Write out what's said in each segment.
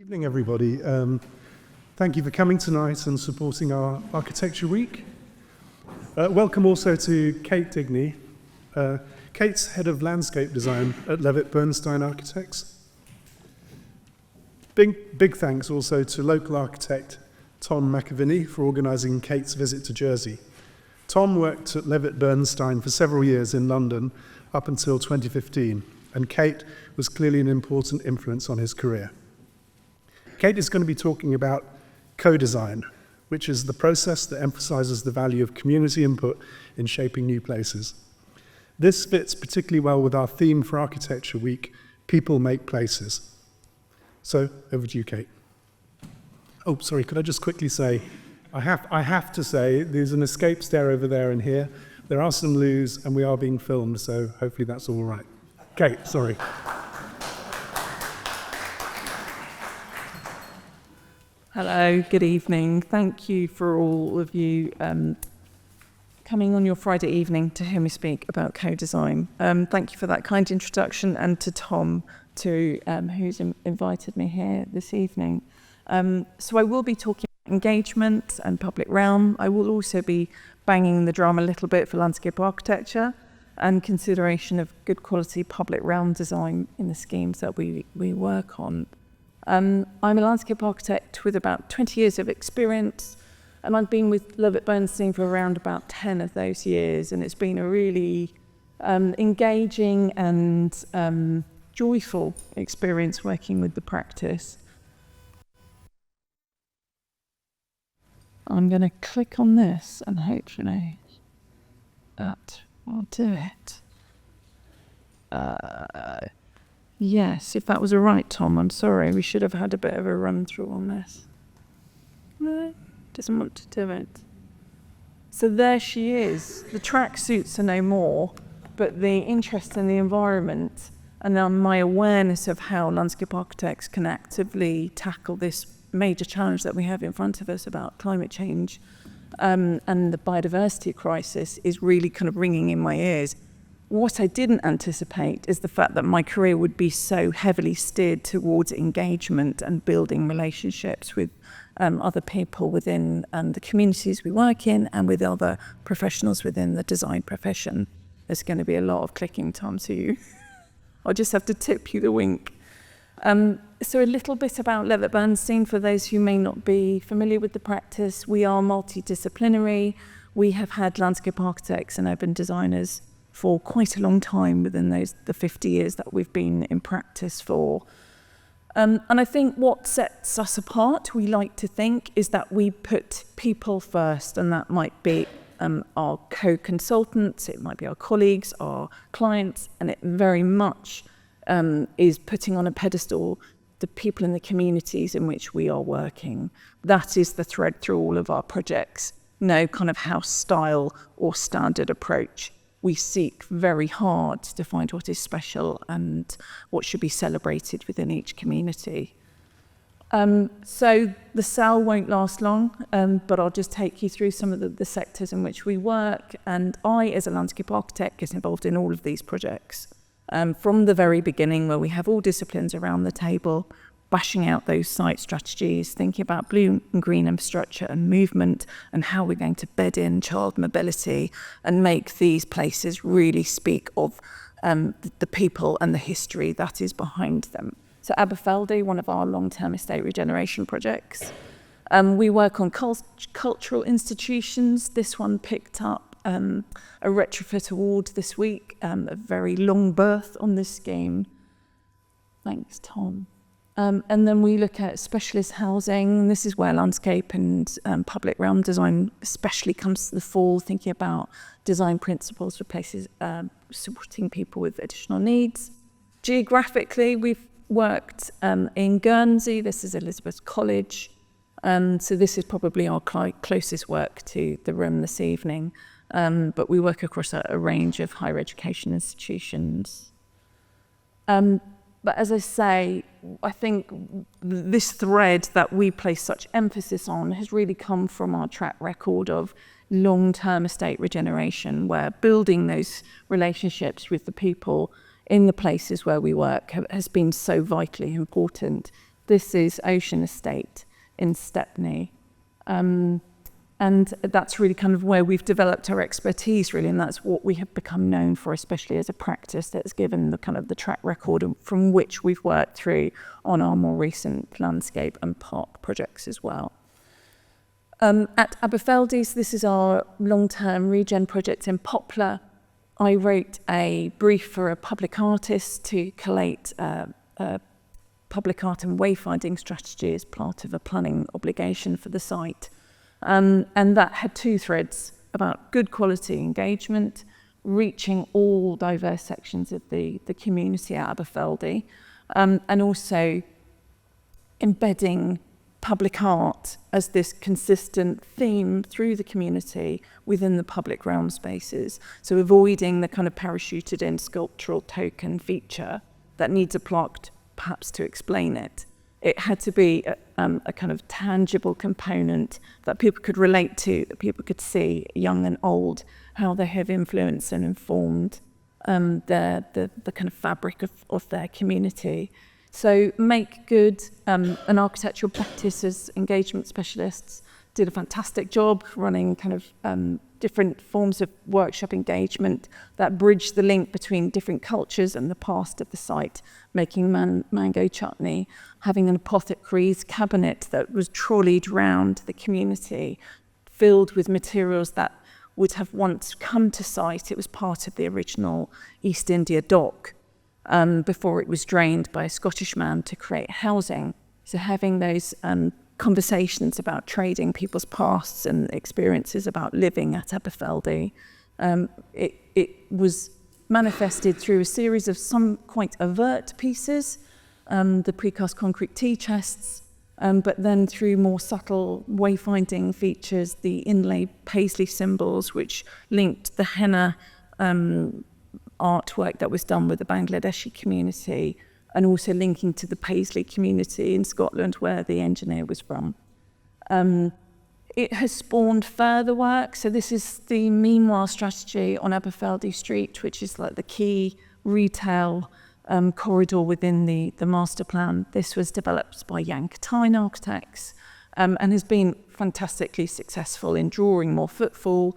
Evening, everybody. Thank you for coming tonight and supporting our Architecture Week. Welcome also to Kate Digney. Kate's Head of Landscape Design at Levitt Bernstein Architects. Big thanks also to local architect Tom McAviney for organising Kate's visit to Jersey. Tom worked at Levitt Bernstein for several years in London up until 2015, and Kate was clearly an important influence on his career. Kate is going to be talking about co-design, which is the process that emphasizes the value of community input in shaping new places. This fits particularly well with our theme for Architecture Week, People Make Places. So, over to you, Kate. Oh, sorry, could I just quickly say, I have to say, there's an escape stair over there and here. There are some loos, and we are being filmed, so hopefully that's all right. Kate, sorry. Hello, good evening. Thank you for all of you coming on your Friday evening to hear me speak about co-design. Thank you for that kind introduction, and to Tom, who's invited me here this evening. So I will be talking about engagement and public realm. I will also be banging the drum a little bit for landscape architecture and consideration of good quality public realm design in the schemes that we work on. I'm a landscape architect with about 20 years of experience, and I've been with Levitt Bernstein for around about 10 of those years, and it's been a really engaging and joyful experience working with the practice. I'm going to click on this and hopefully that will do it. Yes, if that was all right, Tom, I'm sorry. We should have had a bit of a run through on this. No, doesn't want to do it. So there she is. The tracksuits are no more, but the interest in the environment and my awareness of how landscape architects can actively tackle this major challenge that we have in front of us about climate change and the biodiversity crisis is really kind of ringing in my ears. What I didn't anticipate is the fact that my career would be so heavily steered towards engagement and building relationships with other people within the communities we work in and with other professionals within the design profession. There's going to be a lot of clicking, Tom, so you. I'll just have to tip you the wink. So a little bit about Levitt Bernstein for those who may not be familiar with the practice. We are multidisciplinary. We have had landscape architects and urban designers for quite a long time within the 50 years that we've been in practice for. And I think what sets us apart, we like to think, is that we put people first, and that might be our co-consultants, it might be our colleagues, our clients, and it very much is putting on a pedestal the people in the communities in which we are working. That is the thread through all of our projects. No kind of house style or standard approach. We seek very hard to find what is special and what should be celebrated within each community. So the cell won't last long, but I'll just take you through some of the sectors in which we work. And I, as a landscape architect, get involved in all of these projects. From the very beginning, where we have all disciplines around the table, bashing out those site strategies, thinking about blue and green infrastructure and movement and how we're going to bed in child mobility and make these places really speak of the people and the history that is behind them. So Aberfeldy, one of our long-term estate regeneration projects. We work on cultural institutions. This one picked up a retrofit award this week, a very long berth on this scheme. Thanks, Tom. And then we look at specialist housing. This is where landscape and public realm design especially comes to the fore, thinking about design principles for places supporting people with additional needs. Geographically, we've worked in Guernsey. This is Elizabeth College. So this is probably our closest work to the room this evening. But we work across a range of higher education institutions. But as I say, I think this thread that we place such emphasis on has really come from our track record of long-term estate regeneration, where building those relationships with the people in the places where we work has been so vitally important This is Ocean Estate in Stepney. And that's really kind of where we've developed our expertise, really, and that's what we have become known for, especially as a practice that's given the kind of the track record from which we've worked through on our more recent landscape and park projects as well. At Aberfeldy's, this is our long-term regen project in Poplar. I wrote a brief for a public artist to collate public art and wayfinding strategy as part of a planning obligation for the site. And that had two threads about good quality engagement, reaching all diverse sections of the community at Aberfeldy, and also embedding public art as this consistent theme through the community within the public realm spaces. So avoiding the kind of parachuted in sculptural token feature that needs a plaque perhaps to explain it. It had to be a kind of tangible component that people could relate to, that people could see, young and old, how they have influenced and informed the kind of fabric of their community. So Make Good, an architectural practice as engagement specialists, did a fantastic job running kind of different forms of workshop engagement that bridged the link between different cultures and the past of the site, making mango chutney, having an apothecary's cabinet that was trolleyed round the community, filled with materials that would have once come to site. It was part of the original East India dock before it was drained by a Scottish man to create housing. So having those conversations about trading people's pasts and experiences about living at Aberfeldy, it was manifested through a series of some quite overt pieces, the precast concrete tea chests, but then through more subtle wayfinding features, the inlaid paisley symbols, which linked the henna artwork that was done with the Bangladeshi community, and also linking to the Paisley community in Scotland where the engineer was from. It has spawned further work. So this is the Meanwhile strategy on Aberfeldy Street, which is like the key retail corridor within the master plan. This was developed by Yankatine Architects and has been fantastically successful in drawing more footfall,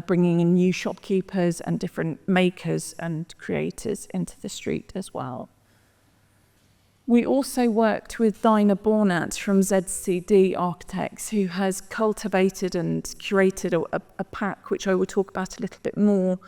bringing in new shopkeepers and different makers and creators into the street as well. We also worked with Dinah Bornat from ZCD Architects, who has cultivated and curated a pack, which I will talk about a little bit more,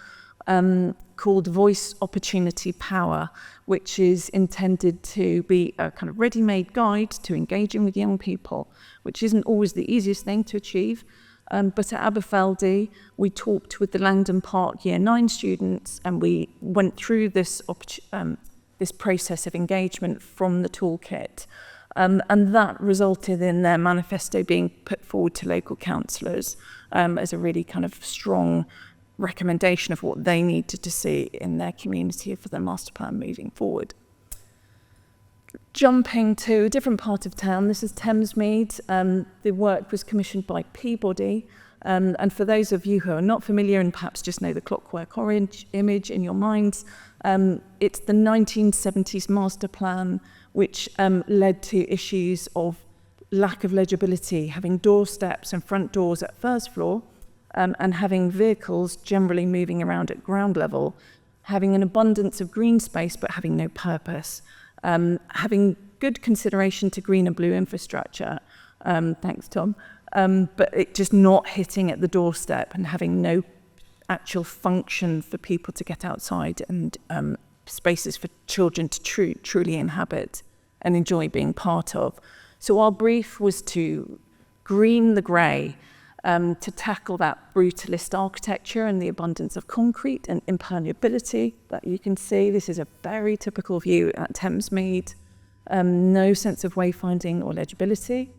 called Voice Opportunity Power, which is intended to be a kind of ready-made guide to engaging with young people, which isn't always the easiest thing to achieve. But at Aberfeldy, we talked with the Langdon Park Year 9 students, and we went through this process of engagement from the toolkit. And that resulted in their manifesto being put forward to local councillors as a really kind of strong recommendation of what they needed to see in their community for the master plan moving forward. Jumping to a different part of town, this is Thamesmead. The work was commissioned by Peabody. And for those of you who are not familiar and perhaps just know the clockwork orange image in your minds, it's the 1970s master plan, which led to issues of lack of legibility, having doorsteps and front doors at first floor, and having vehicles generally moving around at ground level, having an abundance of green space but having no purpose, having good consideration to green and blue infrastructure, thanks Tom, but it just not hitting at the doorstep and having no actual function for people to get outside and spaces for children to truly inhabit and enjoy being part of. So our brief was to green the grey, to tackle that brutalist architecture and the abundance of concrete and impermeability that you can see. This is a very typical view at Thamesmead. No sense of wayfinding or legibility.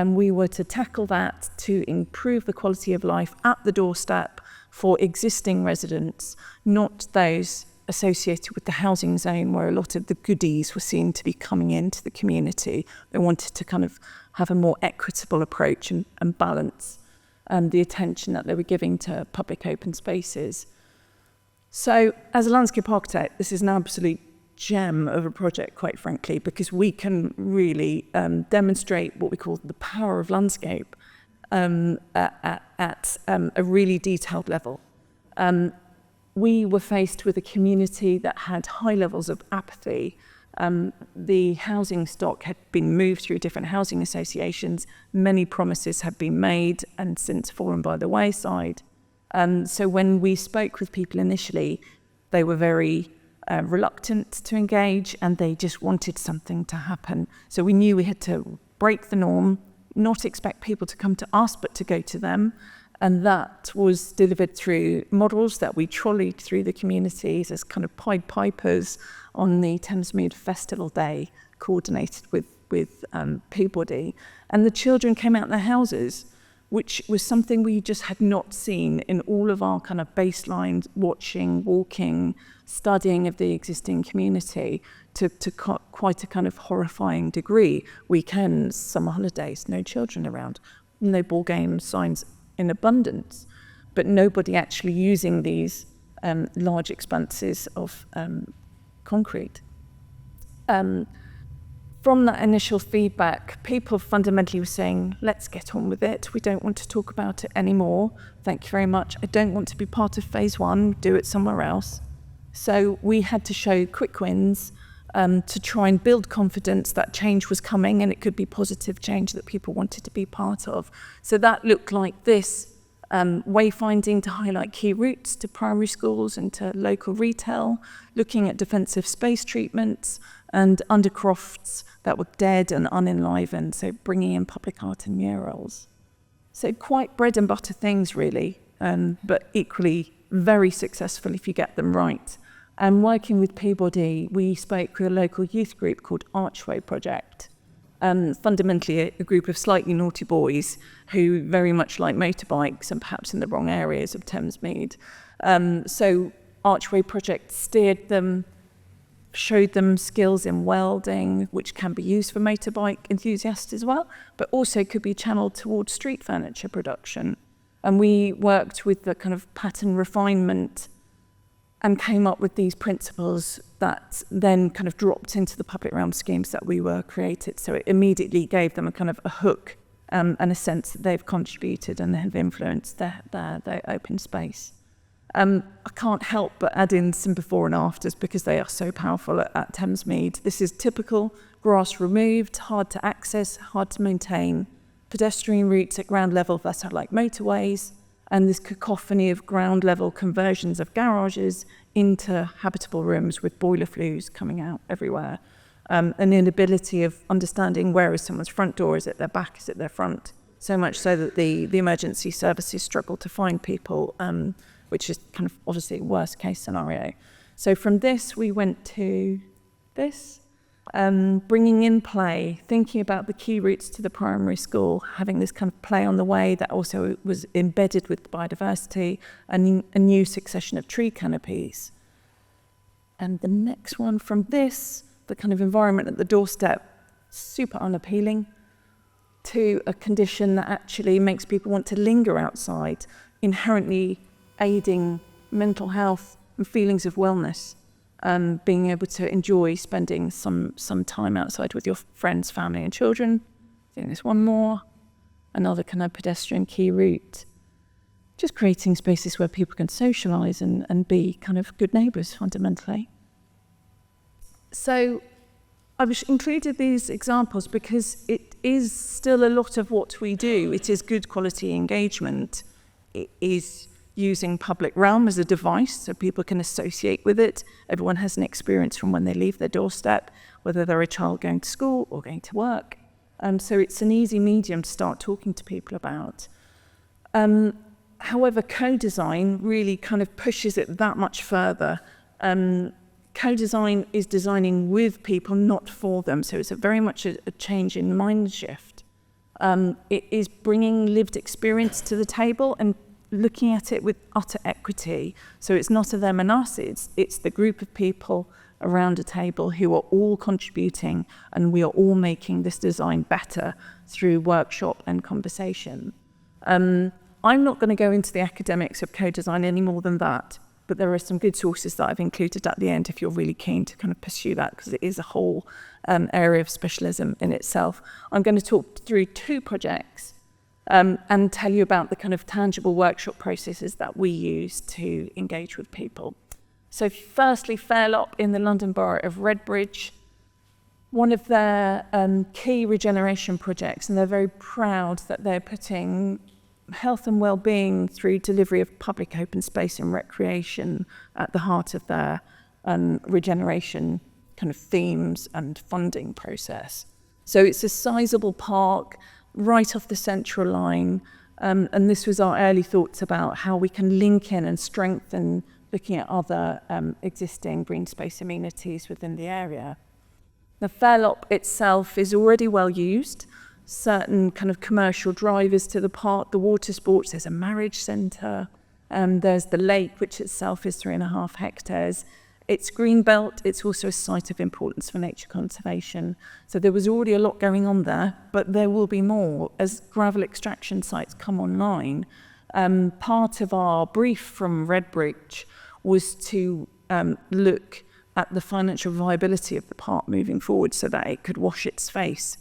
We were to tackle that to improve the quality of life at the doorstep for existing residents, not those associated with the housing zone where a lot of the goodies were seen to be coming into the community. They wanted to kind of have a more equitable approach and balance the attention that they were giving to public open spaces. So as a landscape architect, this is an absolute gem of a project, quite frankly, because we can really demonstrate what we call the power of landscape at a really detailed level. We were faced with a community that had high levels of apathy. The housing stock had been moved through different housing associations. Many promises had been made and since fallen by the wayside. So when we spoke with people initially, they were very reluctant to engage, and they just wanted something to happen. So we knew we had to break the norm, not expect people to come to us, but to go to them. And that was delivered through models that we trolleyed through the communities as kind of Pied Pipers on the Thamesmead Festival Day, coordinated with Peabody. And the children came out of their houses, which was something we just had not seen in all of our kind of baseline watching, walking, studying of the existing community to quite a kind of horrifying degree. Weekends, summer holidays, no children around, no ball game signs in abundance, but nobody actually using these large expanses of concrete. From that initial feedback, people fundamentally were saying, let's get on with it. We don't want to talk about it anymore. Thank you very much. I don't want to be part of phase one. Do it somewhere else. So we had to show quick wins to try and build confidence that change was coming, and it could be positive change that people wanted to be part of. So that looked like this, wayfinding to highlight key routes to primary schools and to local retail, looking at defensive space treatments and undercrofts that were dead and unenlivened, so bringing in public art and murals. So quite bread and butter things, really, but equally very successful if you get them right. And working with Peabody, we spoke with a local youth group called Archway Project, fundamentally a group of slightly naughty boys who very much like motorbikes and perhaps in the wrong areas of Thamesmead. So Archway Project steered them, showed them skills in welding, which can be used for motorbike enthusiasts as well, but also could be channeled towards street furniture production. And we worked with the kind of pattern refinement and came up with these principles that then kind of dropped into the public realm schemes that we were created. So it immediately gave them a kind of a hook and a sense that they've contributed and have influenced their open space. I can't help but add in some before and afters because they are so powerful at Thamesmead. This is typical: grass removed, hard to access, hard to maintain, pedestrian routes at ground level that are like motorways, and this cacophony of ground level conversions of garages into habitable rooms with boiler flues coming out everywhere. An inability of understanding where is someone's front door, is it their back, is it their front? So much so that the emergency services struggle to find people, which is kind of obviously a worst case scenario. So from this, we went to this, bringing in play, thinking about the key routes to the primary school, having this kind of play on the way that also was embedded with biodiversity, and a new succession of tree canopies. And the next one from this, the kind of environment at the doorstep, super unappealing, to a condition that actually makes people want to linger outside, inherently aiding mental health and feelings of wellness, being able to enjoy spending some time outside with your friends, family and children. I think there's one more, another kind of pedestrian key route. Just creating spaces where people can socialise and be kind of good neighbours fundamentally. So I've included these examples because it is still a lot of what we do. It is good quality engagement. It is using public realm as a device so people can associate with it. Everyone has an experience from when they leave their doorstep, whether they're a child going to school or going to work. So it's an easy medium to start talking to people about. However, co-design really kind of pushes it that much further. Co-design is designing with people, not for them. So it's very much a change in mind shift. It is bringing lived experience to the table and looking at it with utter equity. So it's not a them and us, it's the group of people around a table who are all contributing, and we are all making this design better through workshop and conversation. I'm not going to go into the academics of co-design any more than that. but there are some good sources that I've included at the end if you're really keen to kind of pursue that, because it is a whole area of specialism in itself. I'm going to talk through 2 projects and tell you about the kind of tangible workshop processes that we use to engage with people. So firstly, Fairlop in the London Borough of Redbridge, one of their key regeneration projects, and they're very proud that they're putting health and well-being through delivery of public open space and recreation at the heart of their regeneration kind of themes and funding process. So it's a sizable park right off the central line, and this was our early thoughts about how we can link in and strengthen looking at other existing green space amenities within the area. The Fairlop itself is already well used. Certain kind of commercial drivers to the park, the water sports, there's a marriage centre, there's the lake, which itself is 3.5 hectares. It's greenbelt, it's also a site of importance for nature conservation. So there was already a lot going on there, but there will be more as gravel extraction sites come online. Part of our brief from Redbridge was to look at the financial viability of the park moving forward so that it could wash its face,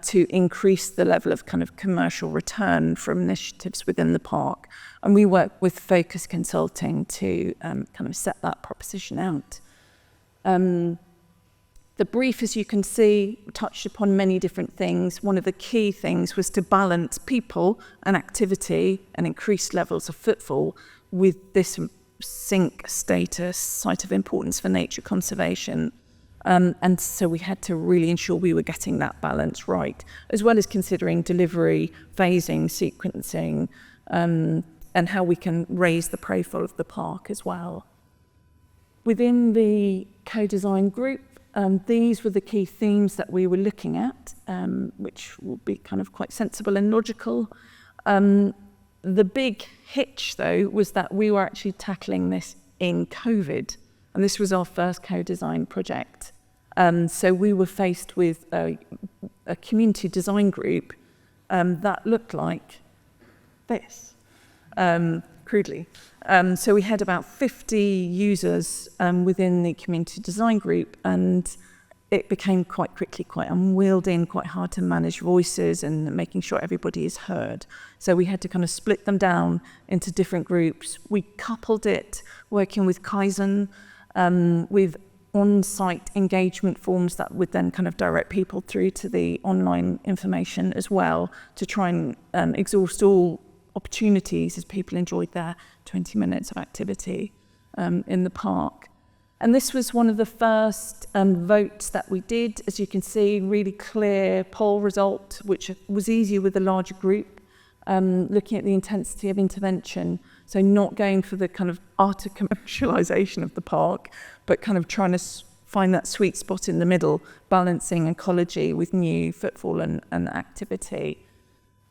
to increase the level of kind of commercial return from initiatives within the park. And we work with Focus Consulting to kind of set that proposition out. The brief, as you can see, touched upon many different things. One of the key things was to balance people and activity and increased levels of footfall with this SINC status, site of importance for nature conservation. And so we had to really ensure we were getting that balance right, as well as considering delivery, phasing, sequencing, and how we can raise the profile of the park as well. Within the co-design group, these were the key themes that we were looking at, which will be kind of quite sensible and logical. The big hitch, though, was that we were actually tackling this in COVID, and this was our first co-design project. So we were faced with a community design group that looked like this, crudely. So we had about 50 users within the community design group, and it became quite quickly quite unwieldy and quite hard to manage voices and making sure everybody is heard. So we had to kind of split them down into different groups. We coupled it working with Kaizen, with on-site engagement forms that would then kind of direct people through to the online information as well, to try and exhaust all opportunities as people enjoyed their 20 minutes of activity in the park. And this was one of the first votes that we did. As you can see, really clear poll result, which was easier with a larger group, looking at the intensity of intervention. So not going for the kind of utter commercialisation of the park, but kind of trying to find that sweet spot in the middle, balancing ecology with new footfall and activity.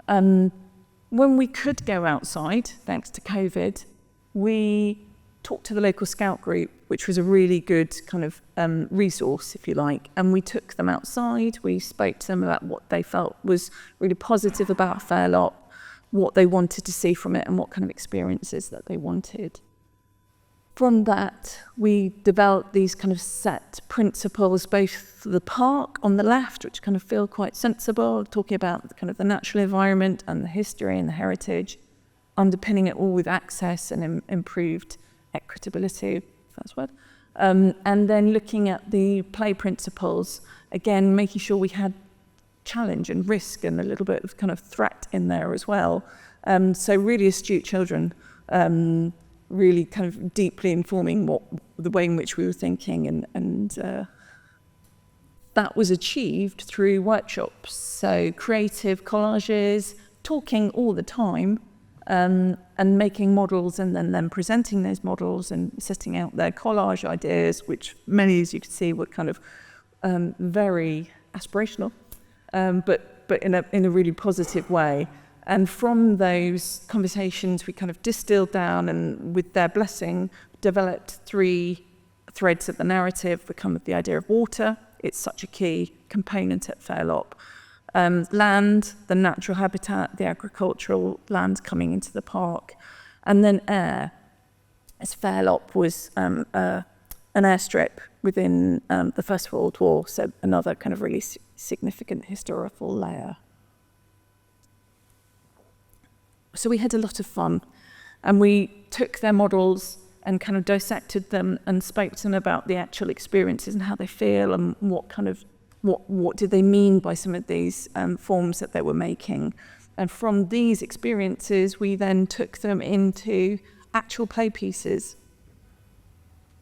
When we could go outside, thanks to COVID, we talked to the local scout group, which was a really good kind of resource, if you like, and we took them outside. We spoke to them about what they felt was really positive about Fairlop, what they wanted to see from it, and what kind of experiences that they wanted. From that, we developed these kind of set principles, both for the park on the left, which kind of feel quite sensible, talking about the kind of the natural environment and the history and the heritage, underpinning it all with access and improved equitability, if that's a word. And then looking at the play principles, again, making sure we had challenge and risk and a little bit of kind of threat in there as well. So really astute children, really kind of deeply informing the way in which we were thinking, and that was achieved through workshops. So creative collages, talking all the time, and making models, and then presenting those models and setting out their collage ideas, which many, as you can see, were kind of very aspirational, but in a really positive way. And from those conversations, we kind of distilled down, and with their blessing, developed 3 threads of the narrative. We come with the idea of water. It's such a key component at Fairlop. Land, the natural habitat, the agricultural land coming into the park, and then air. as Fairlop was an airstrip within the First World War, so another kind of really significant historical layer. So we had a lot of fun, and we took their models and kind of dissected them and spoke to them about the actual experiences and how they feel and what did they mean by some of these forms that they were making. And from these experiences, we then took them into actual play pieces.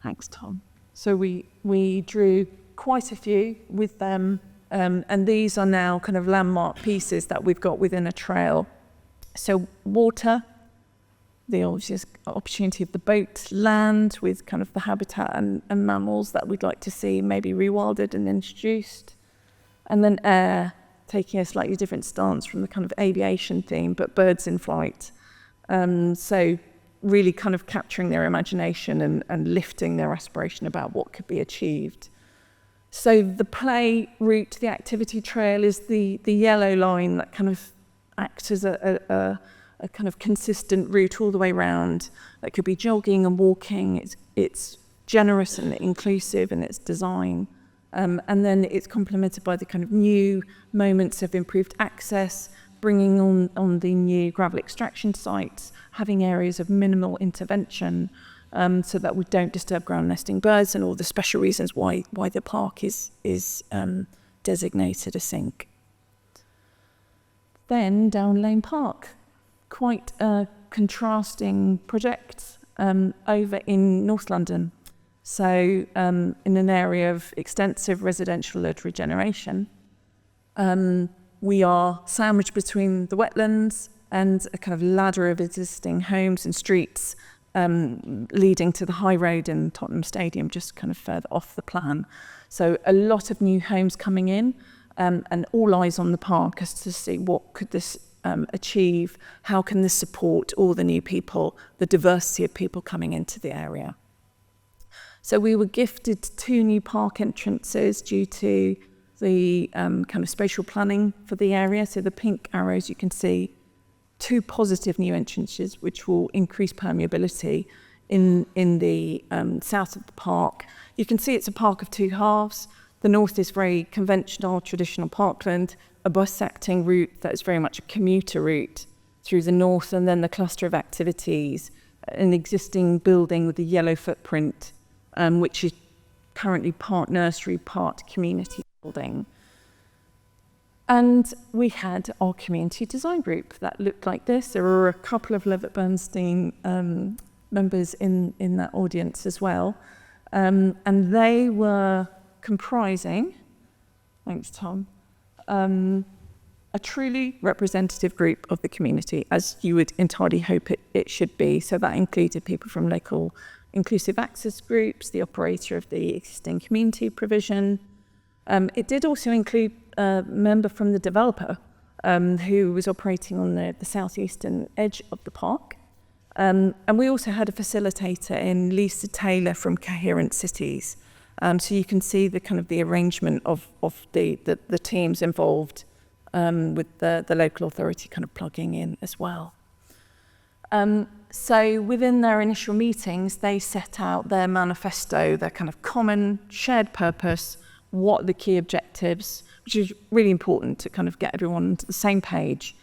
Thanks, Tom. So we drew quite a few with them, and these are now kind of landmark pieces that we've got within a trail. So water, the obvious opportunity of the boat, land with kind of the habitat and mammals that we'd like to see maybe rewilded and introduced, and then air, taking a slightly different stance from the kind of aviation theme, but birds in flight. So really kind of capturing their imagination and lifting their aspiration about what could be achieved. So the play route, the activity trail, is the yellow line that kind of acts as a kind of consistent route all the way around. That could be jogging and walking. It's generous and inclusive in its design. And then it's complemented by the kind of new moments of improved access, bringing on the new gravel extraction sites, having areas of minimal intervention, so that we don't disturb ground nesting birds, and all the special reasons why the park is designated a SINC. Then down Lane Park, quite a contrasting project over in North London. So in an area of extensive residential-led regeneration, we are sandwiched between the wetlands and a kind of ladder of existing homes and streets leading to the high road in Tottenham Stadium, just kind of further off the plan. So a lot of new homes coming in, and all eyes on the park as to see what could this achieve, how can this support all the new people, the diversity of people coming into the area. So we were gifted 2 new park entrances due to the kind of spatial planning for the area. So the pink arrows, you can see 2 positive new entrances, which will increase permeability in the south of the park. You can see it's a park of 2 halves. The north is very conventional, traditional parkland, a bisecting route that is very much a commuter route through the north, and then the cluster of activities, an existing building with a yellow footprint, which is currently part nursery, part community building. And we had our community design group that looked like this. There were a couple of Levitt Bernstein members in that audience as well. And they were comprising, thanks Tom, a truly representative group of the community, as you would entirely hope it should be. So that included people from local inclusive access groups, the operator of the existing community provision. It did also include a member from the developer who was operating on the southeastern edge of the park. And we also had a facilitator in Lisa Taylor from Coherent Cities. So you can see the kind of the arrangement of the teams involved, with the local authority kind of plugging in as well. So within their initial meetings, they set out their manifesto, their kind of common shared purpose, what are the key objectives, which is really important to kind of get everyone to the same page.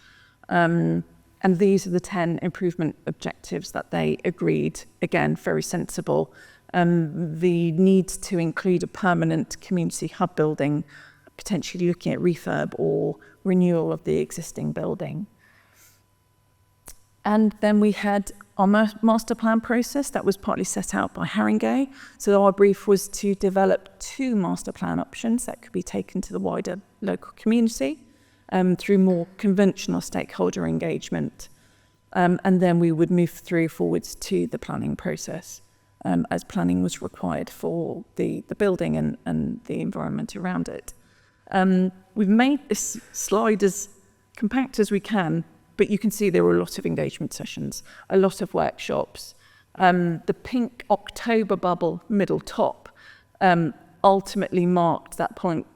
And these are the 10 improvement objectives that they agreed, again, very sensible. The need to include a permanent community hub building, potentially looking at refurb or renewal of the existing building. And then we had our master plan process that was partly set out by Haringey. So our brief was to develop 2 master plan options that could be taken to the wider local community through more conventional stakeholder engagement. And then we would move forwards to the planning process, as planning was required for the building and the environment around it. We've made this slide as compact as we can, but you can see there were a lot of engagement sessions, a lot of workshops. The pink October bubble middle top ultimately marked that point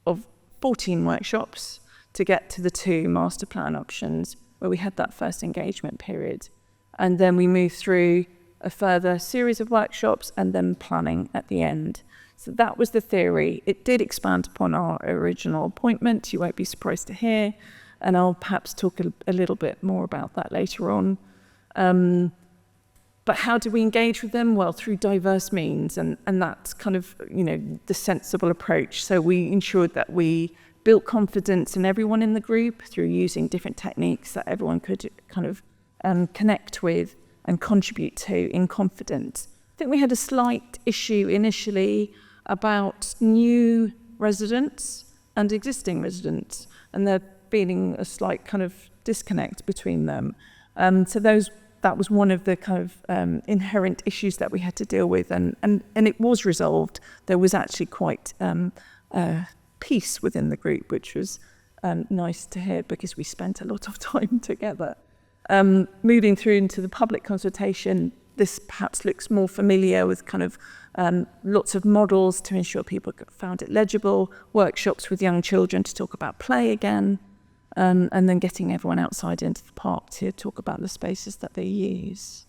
of 14 workshops to get to the 2 master plan options where we had that first engagement period. And then we moved through a further series of workshops, and then planning at the end. So that was the theory. It did expand upon our original appointment, you won't be surprised to hear, and I'll perhaps talk a little bit more about that later on. But how do we engage with them? Well, through diverse means, and that's kind of, the sensible approach. So we ensured that we built confidence in everyone in the group through using different techniques that everyone could kind of connect with and contribute to in confidence. I think we had a slight issue initially about new residents and existing residents, and there being a slight kind of disconnect between them. So that was one of the kind of inherent issues that we had to deal with, and it was resolved. There was actually quite peace within the group, which was nice to hear because we spent a lot of time together. Moving through into the public consultation, this perhaps looks more familiar with kind of lots of models to ensure people found it legible, workshops with young children to talk about play again, and then getting everyone outside into the park to talk about the spaces that they use.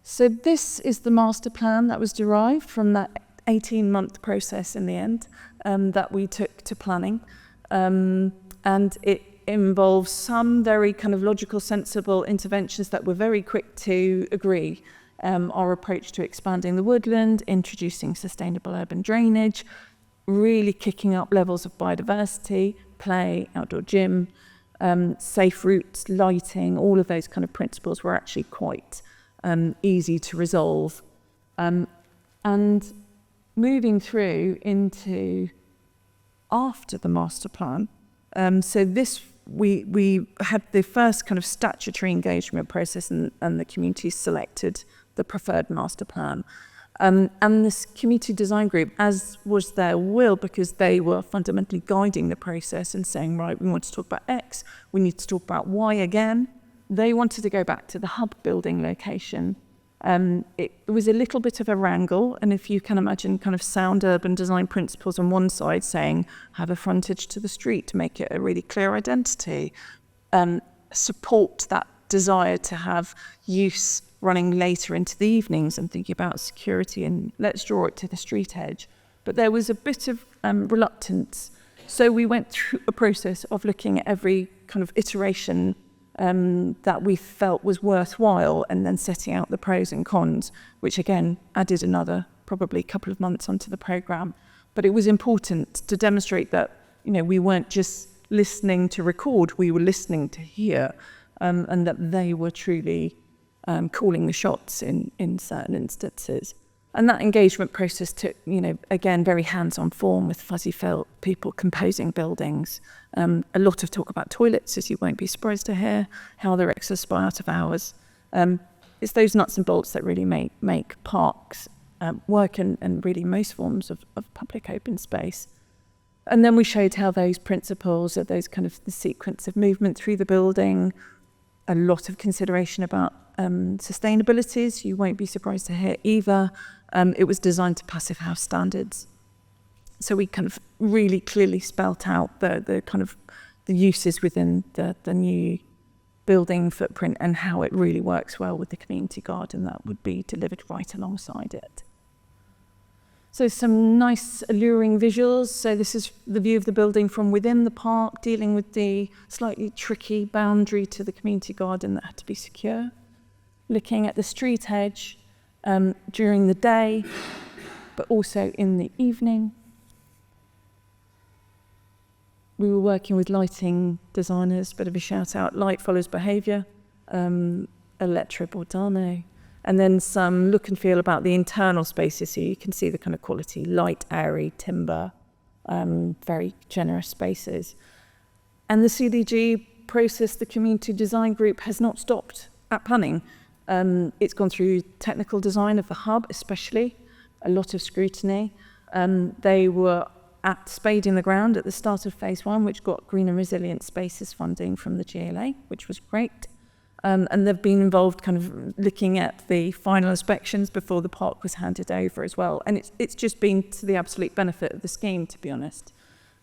So this is the master plan that was derived from that 18-month process in the end that we took to planning. And it involves some very kind of logical, sensible interventions that were very quick to agree. Our approach to expanding the woodland, introducing sustainable urban drainage, really kicking up levels of biodiversity, play, outdoor gym, safe routes, lighting, all of those kind of principles were actually quite easy to resolve. And moving through into after the master plan, so this we had the first kind of statutory engagement process, and the community selected the preferred master plan. And this community design group, as was their will, because they were fundamentally guiding the process and saying, right, we want to talk about X, we need to talk about Y again. They wanted to go back to the hub building location. It was a little bit of a wrangle, and if you can imagine kind of sound urban design principles on one side saying have a frontage to the street to make it a really clear identity, support that desire to have use running later into the evenings and thinking about security, and let's draw it to the street edge. But there was a bit of reluctance. So we went through a process of looking at every kind of iteration that we felt was worthwhile, and then setting out the pros and cons, which again added another probably couple of months onto the programme. But it was important to demonstrate that, we weren't just listening to record, we were listening to hear, and that they were truly calling the shots in certain instances. And that engagement process took, again, very hands-on form with fuzzy felt, people composing buildings, a lot of talk about toilets, as you won't be surprised to hear, how they're accessible out of hours. It's those nuts and bolts that really make parks work, and really most forms of public open space. And then we showed how those principles, or those kind of the sequence of movement through the building, a lot of consideration about sustainabilities, you won't be surprised to hear either. It was designed to passive house standards. So we kind of really clearly spelt out the kind of the uses within the new building footprint, and how it really works well with the community garden that would be delivered right alongside it. So some nice alluring visuals. So this is the view of the building from within the park, dealing with the slightly tricky boundary to the community garden that had to be secure. Looking at the street edge during the day, but also in the evening. We were working with lighting designers, bit of a shout out, Light Follows Behaviour, Elettra Bordano, and then some look and feel about the internal spaces, so you can see the kind of quality, light, airy, timber, very generous spaces. And the CDG process, the community design group, has not stopped at planning. It's gone through technical design of the hub, especially, a lot of scrutiny. They were at spade in the ground at the start of phase 1, which got green and resilient spaces funding from the GLA, which was great. And they've been involved kind of looking at the final inspections before the park was handed over as well. And it's just been to the absolute benefit of the scheme, to be honest.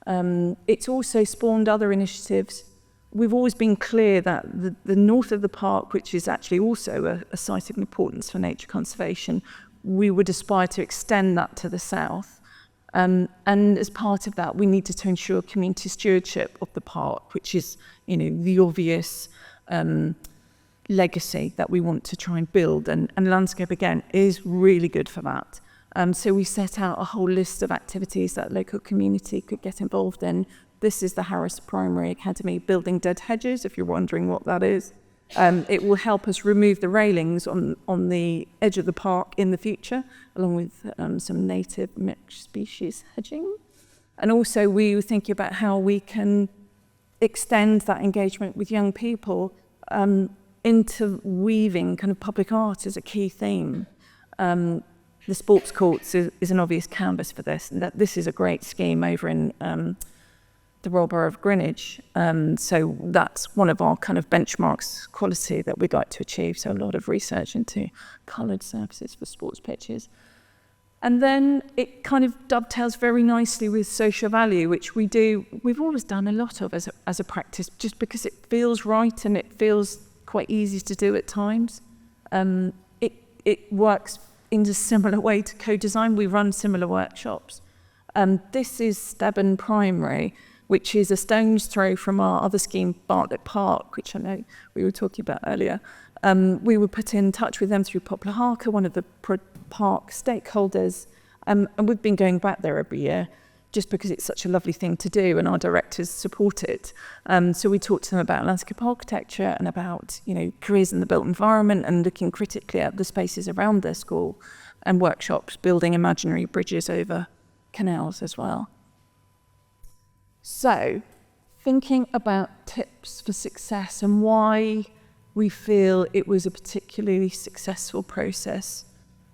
It's also spawned other initiatives we've always been clear that the north of the park, which is actually also a site of importance for nature conservation, we would aspire to extend that to the south. And as part of that, we needed to ensure community stewardship of the park, which is, the obvious legacy that we want to try and build. And landscape, again, is really good for that. So we set out a whole list of activities that local community could get involved in. This is the Harris Primary Academy Building Dead Hedges, if you're wondering what that is. It will help us remove the railings on the edge of the park in the future, along with some native mixed species hedging. And also we were thinking about how we can extend that engagement with young people into weaving kind of public art as a key theme. The sports courts is an obvious canvas for this, and that this is a great scheme over in the Royal Borough of Greenwich. So that's one of our kind of benchmarks quality that we'd like to achieve. So a lot of research into coloured surfaces for sports pitches. And then it kind of dovetails very nicely with social value, which we've always done a lot of as a practice, just because it feels right and it feels quite easy to do at times. It works in a similar way to co-design. We run similar workshops. This is Stebben Primary, which is a stone's throw from our other scheme, Bartlett Park, which I know we were talking about earlier. We were put in touch with them through Poplar Harker, one of the park stakeholders, and we've been going back there every year just because it's such a lovely thing to do and our directors support it. So we talked to them about landscape architecture and about careers in the built environment and looking critically at the spaces around their school, and workshops building imaginary bridges over canals as well. So thinking about tips for success and why we feel it was a particularly successful process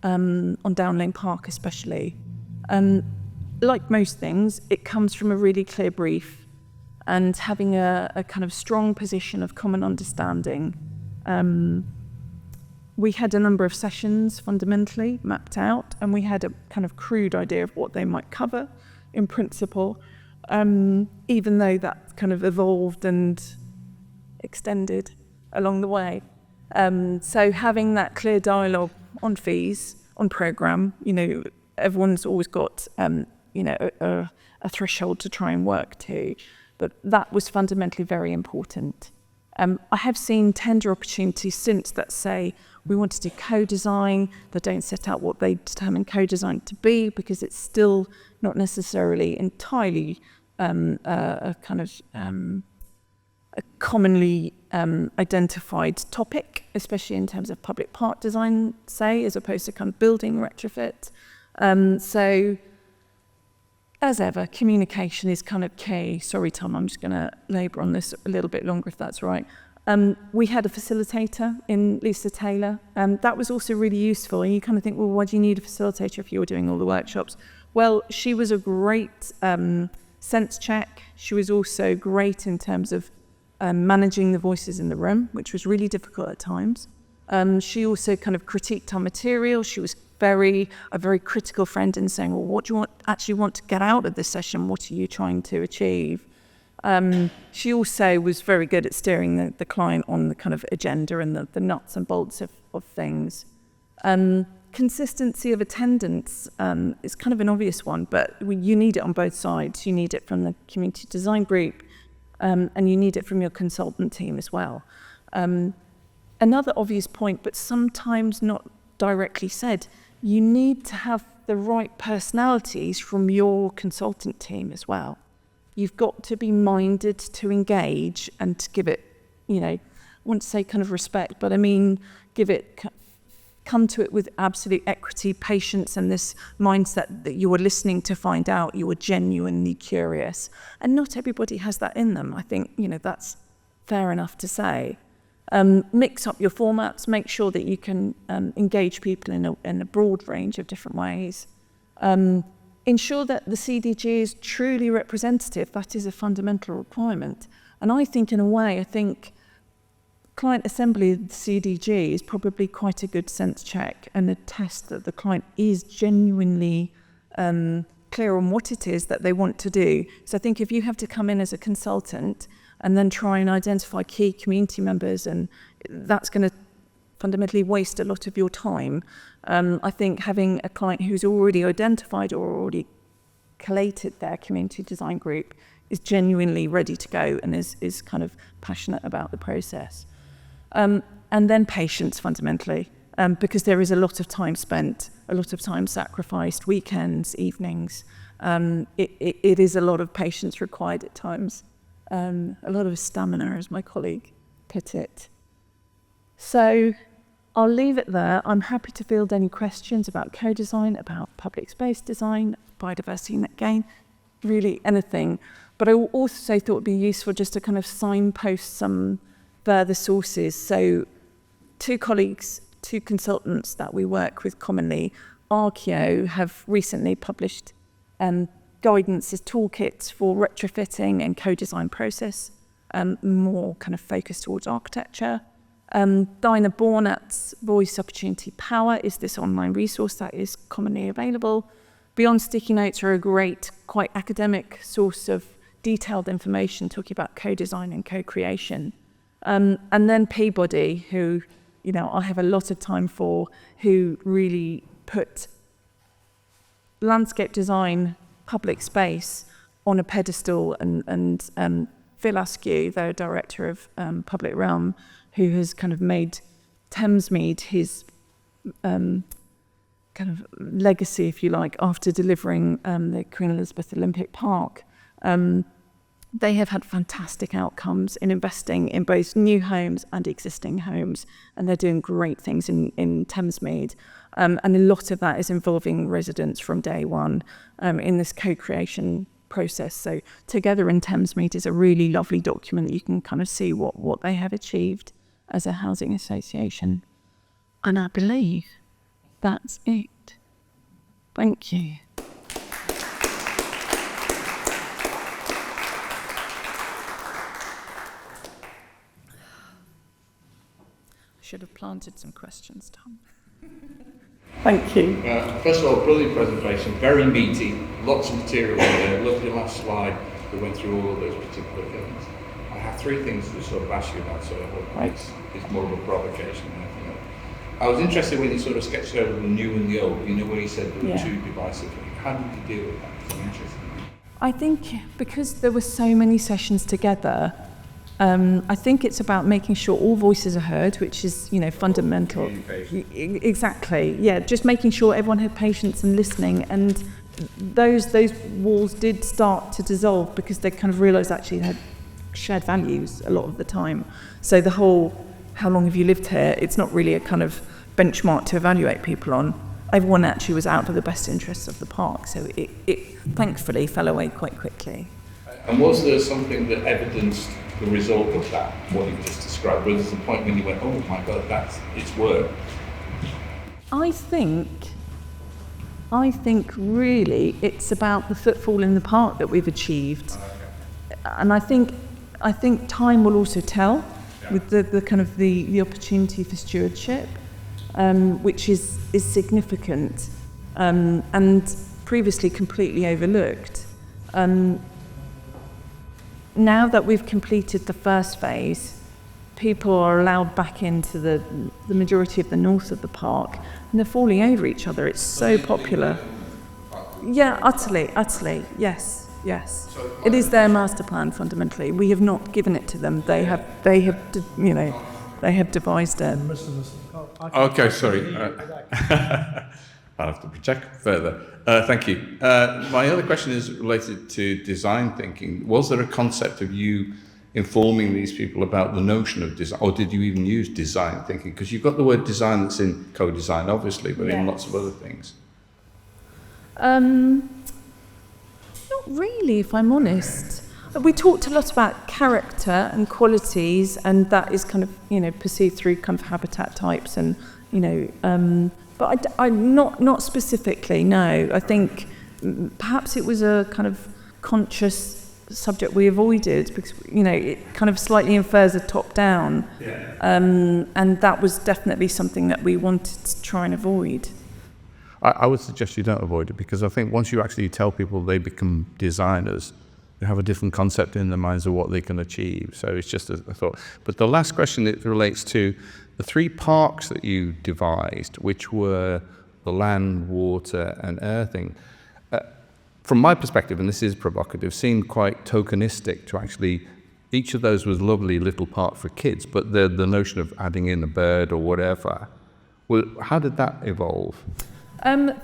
on Down Lane Park especially. Like most things, it comes from a really clear brief and having a kind of strong position of common understanding. We had a number of sessions fundamentally mapped out, and we had a kind of crude idea of what they might cover in principle, even though that kind of evolved and extended along the way. So having that clear dialogue on fees, on programme, everyone's always got a threshold to try and work to, but that was fundamentally very important. I have seen tender opportunities since that say we want to do co-design, that don't set out what they determine co-design to be, because it's still not necessarily entirely a commonly identified topic, especially in terms of public park design, say, as opposed to kind of building retrofit. So, as ever, communication is kind of key. Sorry, Tom, I'm just going to labour on this a little bit longer, if that's right. We had a facilitator in Lisa Taylor. That was also really useful. And you kind of think, well, why do you need a facilitator if you were doing all the workshops? Well, she was a great sense check. She was also great in terms of managing the voices in the room, which was really difficult at times. She also kind of critiqued our material. She was a very critical friend in saying, well, what do you actually want to get out of this session? What are you trying to achieve? She also was very good at steering the client on the kind of agenda and the nuts and bolts of things. Consistency of attendance is kind of an obvious one, but you need it on both sides. You need it from the community design group, and you need it from your consultant team as well. Another obvious point, but sometimes not directly said, you need to have the right personalities from your consultant team as well. You've got to be minded to engage and to give it, I wouldn't say kind of respect, but I mean, come to it with absolute equity, patience, and this mindset that you are listening to find out, you are genuinely curious. And not everybody has that in them. I think, that's fair enough to say. Mix up your formats, make sure that you can engage people in a broad range of different ways. Ensure that the CDG is truly representative. That is a fundamental requirement. And I think, in a way, client assembly of the CDG is probably quite a good sense check and a test that the client is genuinely clear on what it is that they want to do. So I think if you have to come in as a consultant and then try and identify key community members, and that's going to fundamentally waste a lot of your time. I think having a client who's already identified or already collated their community design group is genuinely ready to go and is kind of passionate about the process. And then patience, fundamentally, because there is a lot of time spent, a lot of time sacrificed, weekends, evenings. It is a lot of patience required at times, a lot of stamina, as my colleague put it. So I'll leave it there. I'm happy to field any questions about co-design, about public space design, biodiversity net gain, really anything. But I also thought it would be useful just to kind of signpost some further sources. So 2 colleagues, 2 consultants that we work with commonly, Archeo, have recently published guidance as toolkits for retrofitting and co-design process, more kind of focused towards architecture. Dinah Bornat's Voice Opportunity Power is this online resource that is commonly available. Beyond Sticky Notes are a great, quite academic source of detailed information talking about co-design and co-creation. And then Peabody, who, you know, I have a lot of time for, who really put landscape design, public space on a pedestal, and Phil Askew, their director of Public Realm, who has kind of made Thamesmead his kind of legacy, if you like, after delivering the Queen Elizabeth Olympic Park. They have had fantastic outcomes in investing in both new homes and existing homes, and they're doing great things in Thamesmead. And a lot of that is involving residents from day one in this co-creation process. So Together in Thamesmead is a really lovely document that you can kind of see what they have achieved as a housing association. And I believe that's it. Thank you. I should have planted some questions, Tom. Thank you. First of all, brilliant presentation, very meaty, lots of material in there. Lovely last slide that went through all of those particular things. I have 3 things to sort of ask you about, so I hope it's more of a provocation than anything else. I was interested when you sort of sketched over the new and the old, you know, when you said there were 2 divisive. How did you deal with that? It's interesting. I think because there were so many sessions together, I think it's about making sure all voices are heard, which is, you know, fundamental. Exactly, yeah, just making sure everyone had patience and listening, and those walls did start to dissolve because they kind of realised actually they had shared values a lot of the time. So the whole, how long have you lived here, it's not really a kind of benchmark to evaluate people on. Everyone actually was out for the best interests of the park, so it thankfully fell away quite quickly. And was there something that evidenced the result of that, what you just described? Was there a point when you went, oh my God, it's worked? I think really it's about the footfall in the park that we've achieved. And I think time will also tell with the kind of the opportunity for stewardship, which is significant and previously completely overlooked. Now that we've completed the first phase, people are allowed back into the majority of the north of the park, and they're falling over each other. It's so popular. Yeah, utterly, yes. It is their master plan fundamentally. We have not given it to them. They have devised it. Okay, sorry. I'll have to project further. Thank you. My other question is related to design thinking. Was there a concept of you informing these people about the notion of design, or did you even use design thinking? Because you've got the word design that's in co-design, obviously, but in lots of other things. Not really, if I'm honest. We talked a lot about character and qualities, and that is kind of, perceived through kind of habitat types and, but I not specifically, no. I think perhaps it was a kind of conscious subject we avoided because, it kind of slightly infers a top-down. Yeah. And that was definitely something that we wanted to try and avoid. I would suggest you don't avoid it, because I think once you actually tell people they become designers, have a different concept in their minds of what they can achieve. So it's just a thought. But the last question, it relates to the 3 parks that you devised, which were the land, water, and earthing. From my perspective, and this is provocative, seemed quite tokenistic to actually, each of those was a lovely little part for kids, but the notion of adding in a bird or whatever, well, how did that evolve?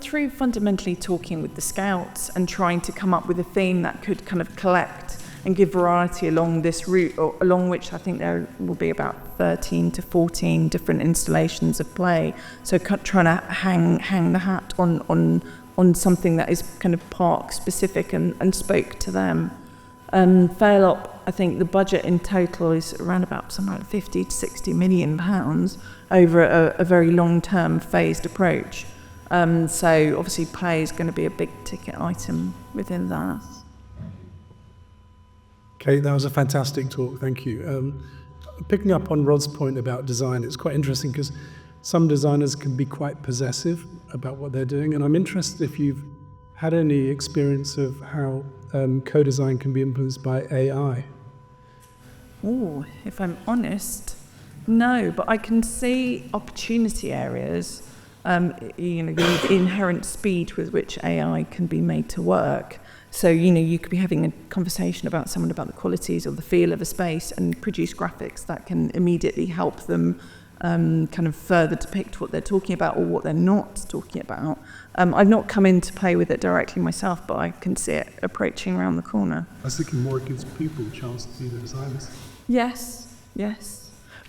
Through fundamentally talking with the scouts and trying to come up with a theme that could kind of collect and give variety along this route, or along which I think there will be about 13 to 14 different installations of play. So trying to hang the hat on something that is kind of park specific and spoke to them. Fairlop, I think the budget in total is around about something like 50 to 60 million pounds over a very long-term phased approach. So obviously play is going to be a big ticket item within that. Kate, that was a fantastic talk, thank you. Picking up on Rod's point about design, it's quite interesting because some designers can be quite possessive about what they're doing, and I'm interested if you've had any experience of how co-design can be influenced by AI. Oh, if I'm honest, no, but I can see opportunity areas, the inherent speed with which AI can be made to work. So, you could be having a conversation about someone about the qualities or the feel of a space and produce graphics that can immediately help them kind of further depict what they're talking about or what they're not talking about. I've not come in to play with it directly myself, but I can see it approaching around the corner. I was thinking more it gives people a chance to be the designers. Yes.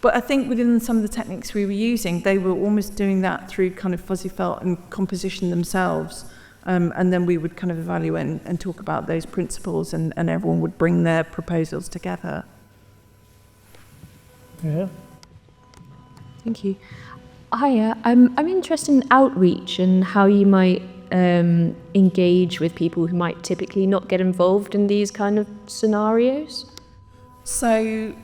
But I think within some of the techniques we were using, they were almost doing that through kind of fuzzy felt and composition themselves. And then we would kind of evaluate and talk about those principles, and everyone would bring their proposals together. Yeah. Thank you. Hiya, I'm interested in outreach and how you might engage with people who might typically not get involved in these kind of scenarios. So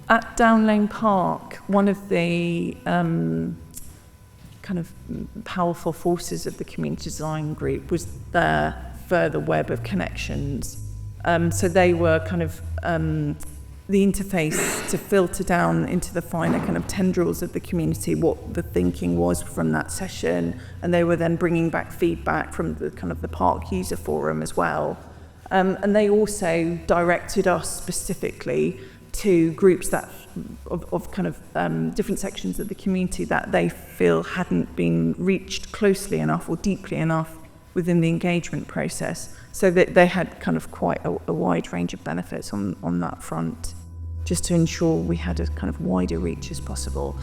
at Down Lane Park, one of the kind of powerful forces of the community design group was their further web of connections. So they were kind of the interface to filter down into the finer kind of tendrils of the community what the thinking was from that session, and they were then bringing back feedback from the kind of the park user forum as well. And they also directed us specifically to groups that of kind of different sections of the community that they feel hadn't been reached closely enough or deeply enough within the engagement process. So that they had kind of quite a wide range of benefits on that front, just to ensure we had a kind of wider reach as possible.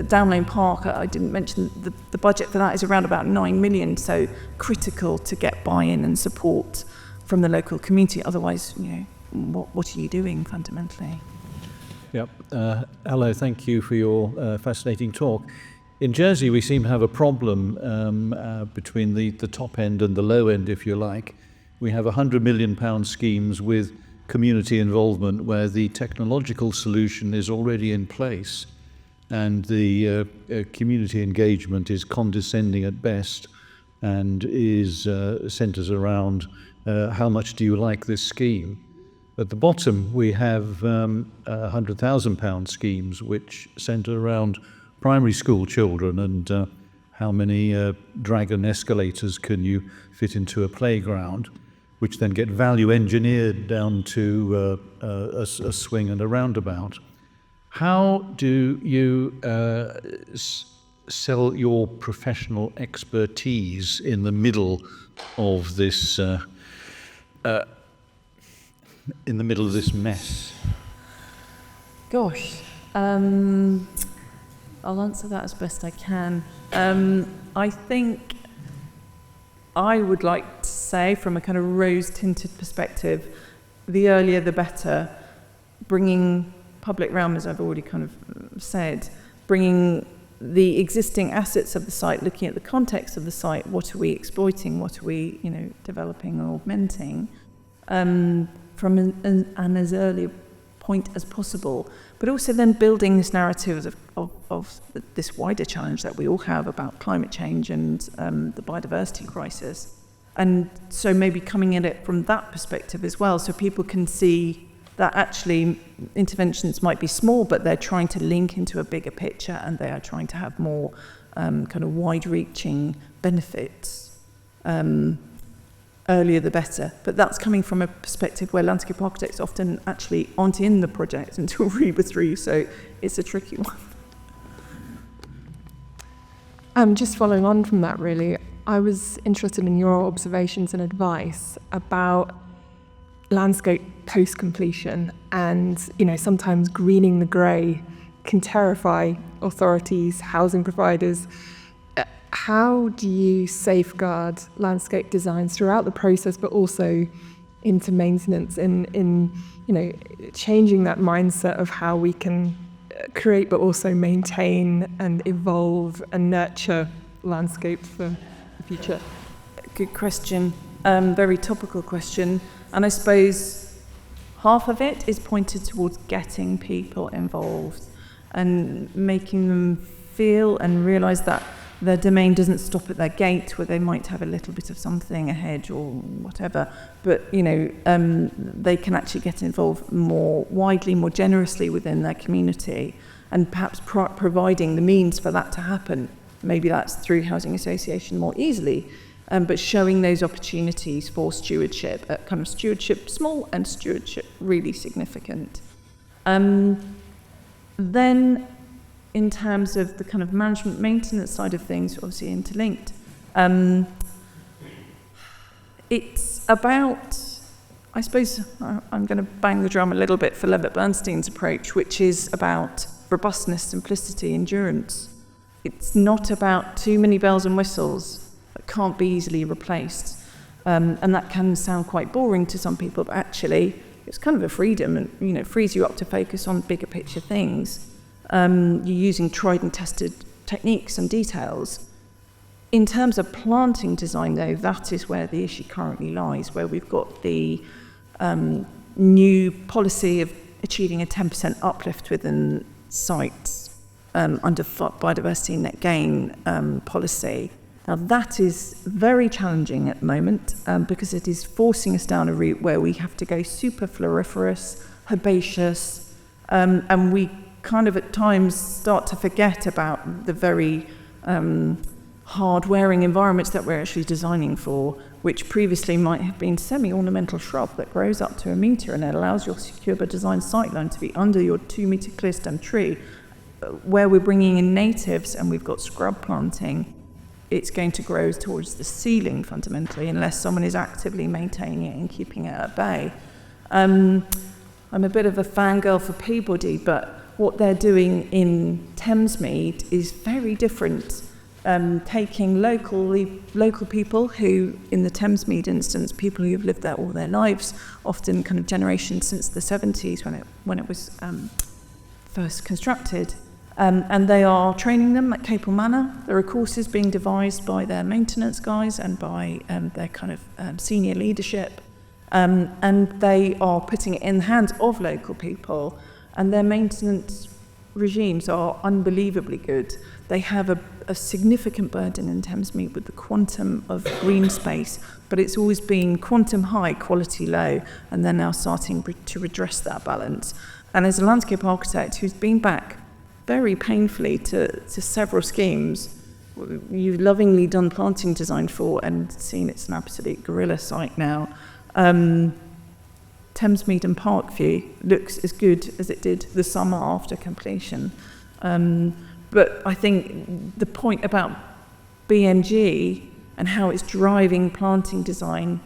Down Lane Park, I didn't mention the budget for that is around about 9 million, so critical to get buy-in and support from the local community. Otherwise, what are you doing fundamentally? Yep. Hello, thank you for your fascinating talk. In Jersey, we seem to have a problem between the top end and the low end, if you like. We have £100 million schemes with community involvement where the technological solution is already in place and the community engagement is condescending at best and is centres around how much do you like this scheme. At the bottom, we have £100,000 schemes which centre around primary school children and how many dragon escalators can you fit into a playground, which then get value engineered down to a swing and a roundabout. How do you sell your professional expertise in the middle of this mess? Gosh, I'll answer that as best I can. I think I would like to say, from a kind of rose-tinted perspective, the earlier the better. Bringing public realm, as I've already kind of said, bringing the existing assets of the site, looking at the context of the site, what are we exploiting, what are we, developing or augmenting, from an as early point as possible, but also then building this narrative of this wider challenge that we all have about climate change and the biodiversity crisis, And so maybe coming at it from that perspective as well, so people can see that actually interventions might be small, but they're trying to link into a bigger picture, and they are trying to have more kind of wide-reaching benefits. Earlier the better. But that's coming from a perspective where landscape architects often actually aren't in the project until RIBA 3, so it's a tricky one. Just following on from that, really, I was interested in your observations and advice about landscape post-completion, and sometimes greening the grey can terrify authorities, housing providers. How do you safeguard landscape designs throughout the process, but also into maintenance, in changing that mindset of how we can create but also maintain and evolve and nurture landscape for the future? Good question. Very topical question. And I suppose half of it is pointed towards getting people involved and making them feel and realise that their domain doesn't stop at their gate, where they might have a little bit of something, a hedge or whatever, but they can actually get involved more widely, more generously within their community, and perhaps providing the means for that to happen. Maybe that's through housing association more easily, but showing those opportunities for stewardship, kind of stewardship small and stewardship really significant. Then in terms of the kind of management maintenance side of things, obviously interlinked, it's about, I suppose, I'm going to bang the drum a little bit for Levitt-Bernstein's approach, which is about robustness, simplicity, endurance. It's not about too many bells and whistles that can't be easily replaced. And that can sound quite boring to some people, but actually it's kind of a freedom, and it frees you up to focus on bigger picture things. You're using tried and tested techniques and details. In terms of planting design, though, that is where the issue currently lies, where we've got the new policy of achieving a 10% uplift within sites under biodiversity net gain policy. Now, that is very challenging at the moment because it is forcing us down a route where we have to go super floriferous, herbaceous, and we kind of at times start to forget about the very hard-wearing environments that we're actually designing for, which previously might have been semi-ornamental shrub that grows up to 1 metre, and it allows your secure by design sightline to be under your 2-metre clear stem tree. Where we're bringing in natives and we've got scrub planting, it's going to grow towards the ceiling fundamentally, unless someone is actively maintaining it and keeping it at bay. I'm a bit of a fangirl for Peabody, but what they're doing in Thamesmead is very different. Taking local people who, in the Thamesmead instance, people who have lived there all their lives, often kind of generations since the 70s when it was first constructed, and they are training them at Capel Manor. There are courses being devised by their maintenance guys and by their kind of senior leadership, and they are putting it in the hands of local people, and their maintenance regimes are unbelievably good. They have a significant burden in Thamesmead with the quantum of green space, but it's always been quantum high, quality low, and they're now starting to redress that balance. And as a landscape architect who's been back very painfully to several schemes you've lovingly done planting design for and seen it's an absolute guerrilla site now, Thamesmead and Parkview looks as good as it did the summer after completion. But I think the point about BMG and how it's driving planting design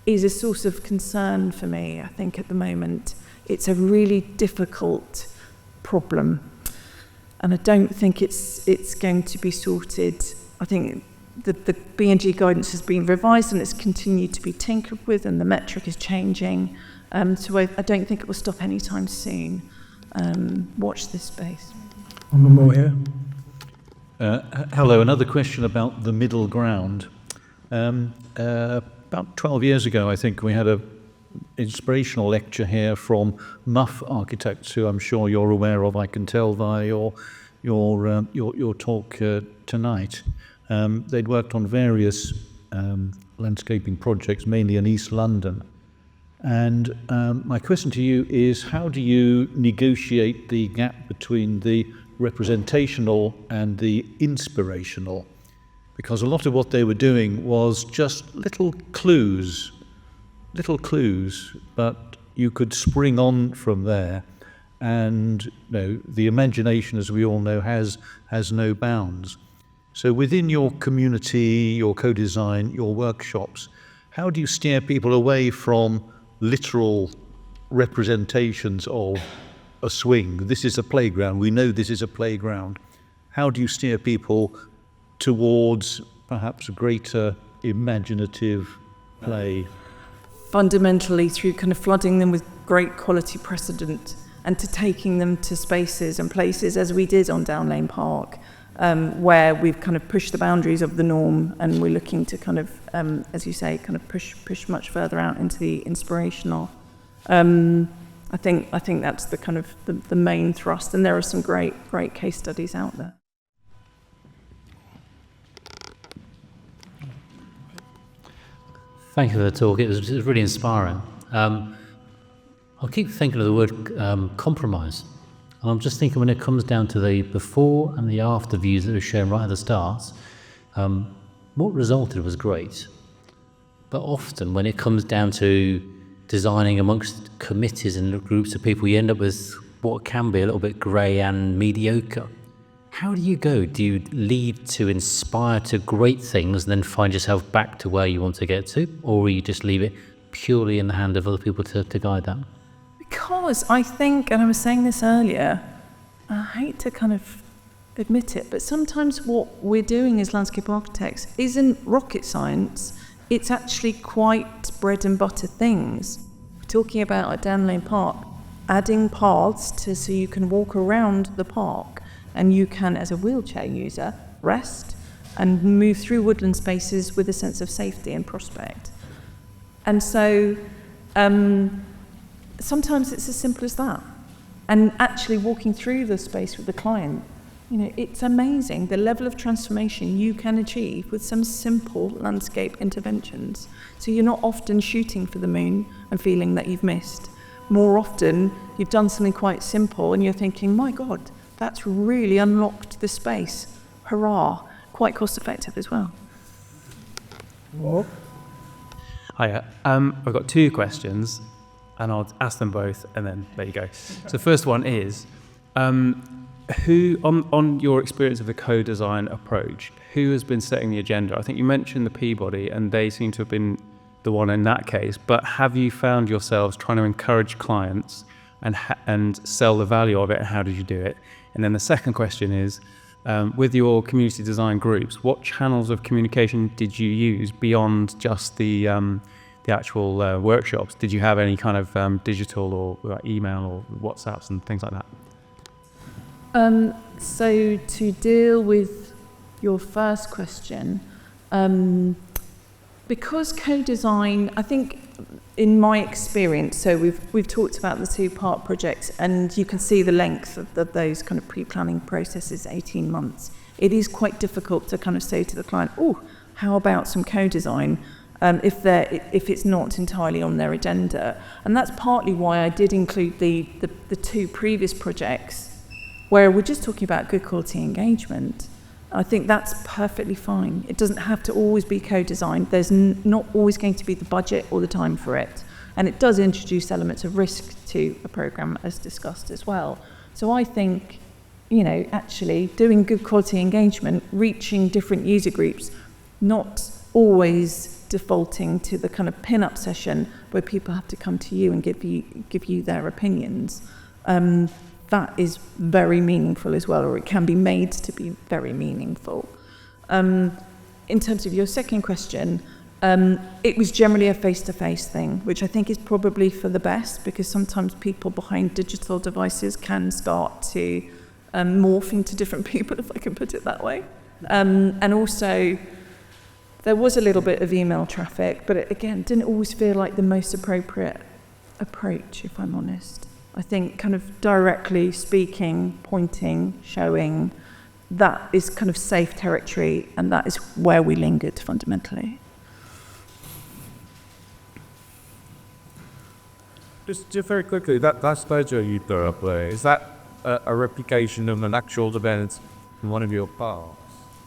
is a source of concern for me. I think at the moment it's a really difficult problem, and I don't think it's going to be sorted. I think the BMG guidance has been revised and it's continued to be tinkered with, and the metric is changing. So I don't think it will stop anytime soon. Watch this space. One more here. Hello, another question about the middle ground. About 12 years ago, I think, we had an inspirational lecture here from Muff Architects, who I'm sure you're aware of, I can tell via your talk tonight. They'd worked on various landscaping projects, mainly in East London. And my question to you is, how do you negotiate the gap between the representational and the inspirational? Because a lot of what they were doing was just little clues, but you could spring on from there. And the imagination, as we all know, has no bounds. So within your community, your co-design, your workshops, how do you steer people away from literal representations of a swing? This is a playground. We know this is a playground. How do you steer people towards perhaps a greater imaginative play? Fundamentally through kind of flooding them with great quality precedent and to taking them to spaces and places, as we did on Down Lane Park, where we've kind of pushed the boundaries of the norm, and we're looking to kind of, as you say, kind of push much further out into the inspirational. I think that's the kind of the main thrust, and there are some great case studies out there. Thank you for the talk. It was really inspiring. I'll keep thinking of the word compromise. And I'm just thinking when it comes down to the before and the after views that were shown right at the start, what resulted was great. But often when it comes down to designing amongst committees and groups of people, you end up with what can be a little bit grey and mediocre. How do you go? Do you lead to inspire to great things and then find yourself back to where you want to get to? Or will you just leave it purely in the hand of other people to guide that? Because I think, and I was saying this earlier, I hate to kind of admit it, but sometimes what we're doing as landscape architects isn't rocket science. It's actually quite bread and butter things. We're talking about at Down Lane Park, adding paths so you can walk around the park and you can, as a wheelchair user, rest and move through woodland spaces with a sense of safety and prospect. And so sometimes it's as simple as that. And actually walking through the space with the client, it's amazing the level of transformation you can achieve with some simple landscape interventions. So you're not often shooting for the moon and feeling that you've missed. More often, you've done something quite simple and you're thinking, my God, that's really unlocked the space. Hurrah. Quite cost effective as well. Hiya. I've got two questions, and I'll ask them both, and then there you go. So the first one is, who, on your experience of the co-design approach, who has been setting the agenda? I think you mentioned the Peabody, and they seem to have been the one in that case, but have you found yourselves trying to encourage clients and sell the value of it, and how did you do it? And then the second question is, with your community design groups, what channels of communication did you use beyond just the actual workshops? Did you have any kind of digital or email or WhatsApps and things like that? So to deal with your first question, because co-design, I think in my experience, so we've talked about the two-part projects, and you can see the length of those kind of pre-planning processes, 18 months. It is quite difficult to kind of say to the client, oh, how about some co-design, if it's not entirely on their agenda. And that's partly why I did include the two previous projects where we're just talking about good quality engagement. I think that's perfectly fine. It doesn't have to always be co-designed. There's not always going to be the budget or the time for it. And it does introduce elements of risk to a programme, as discussed as well. So I think, actually doing good quality engagement, reaching different user groups, not always defaulting to the kind of pin-up session where people have to come to you and give you their opinions. That is very meaningful as well, or it can be made to be very meaningful. In terms of your second question, it was generally a face-to-face thing, which I think is probably for the best, because sometimes people behind digital devices can start to morph into different people, if I can put it that way. And also, there was a little bit of email traffic, but it, again, didn't always feel like the most appropriate approach, if I'm honest. I think kind of directly speaking, pointing, showing, that is kind of safe territory, and that is where we lingered fundamentally. Just very quickly, that photo you threw up there, is that a replication of an actual event in one of your parks?